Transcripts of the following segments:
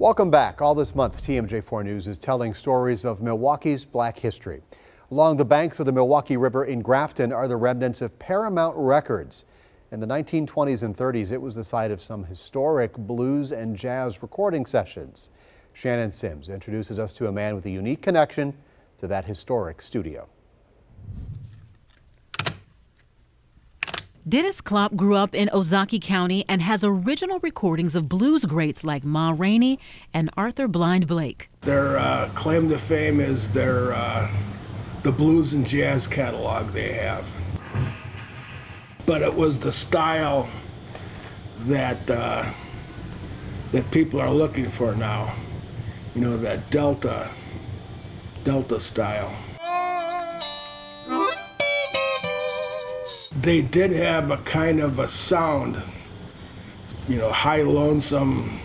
Welcome back. All this month, TMJ4 News is telling stories of Milwaukee's Black history. Along the banks of the Milwaukee River in Grafton are the remnants of Paramount Records. In the 1920s and 30s, it was the site of some historic blues and jazz recording sessions. Shannon Sims introduces us to a man with a unique connection to that historic studio. Dennis Klopp grew up in Ozaukee County and has original recordings of blues greats like Ma Rainey and Arthur Blind Blake. Their claim to fame is the blues and jazz catalog they have. But it was the style that that people are looking for now. You know, that Delta style. They did have a kind of a sound, you know, high lonesome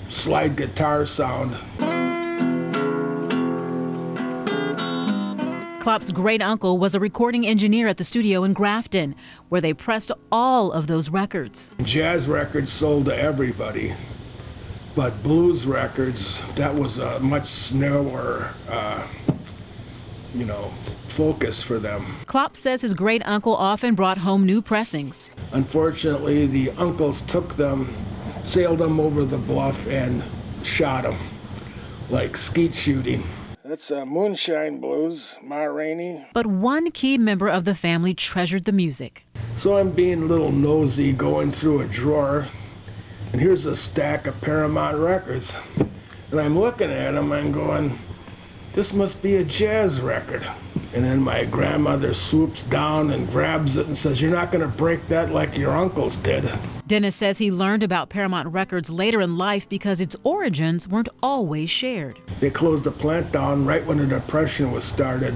slide guitar sound. Klopp's great uncle was a recording engineer at the studio in Grafton, where they pressed all of those records. Jazz records sold to everybody, but blues records, that was a much narrower, focus for them. Klopp says his great uncle often brought home new pressings. Unfortunately, the uncles took them, sailed them over the bluff, and shot them, like skeet shooting. That's Moonshine Blues, Ma Rainey. But one key member of the family treasured the music. So I'm being a little nosy, going through a drawer, and here's a stack of Paramount records. And I'm looking at them and going, this must be a jazz record. And then my grandmother swoops down and grabs it and says, you're not going to break that like your uncles did. Dennis says he learned about Paramount Records later in life because its origins weren't always shared. They closed the plant down right when the Depression was started,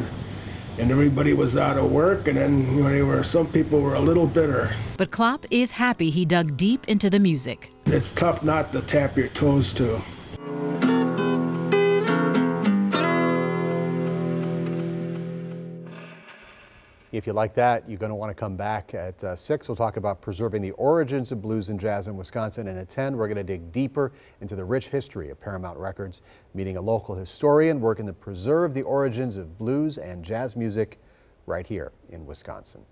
and everybody was out of work, and then some people were a little bitter. But Klopp is happy he dug deep into the music. It's tough not to tap your toes to. If you like that, you're going to want to come back at 6. We'll talk about preserving the origins of blues and jazz in Wisconsin. And at 10, we're going to dig deeper into the rich history of Paramount Records, meeting a local historian working to preserve the origins of blues and jazz music right here in Wisconsin.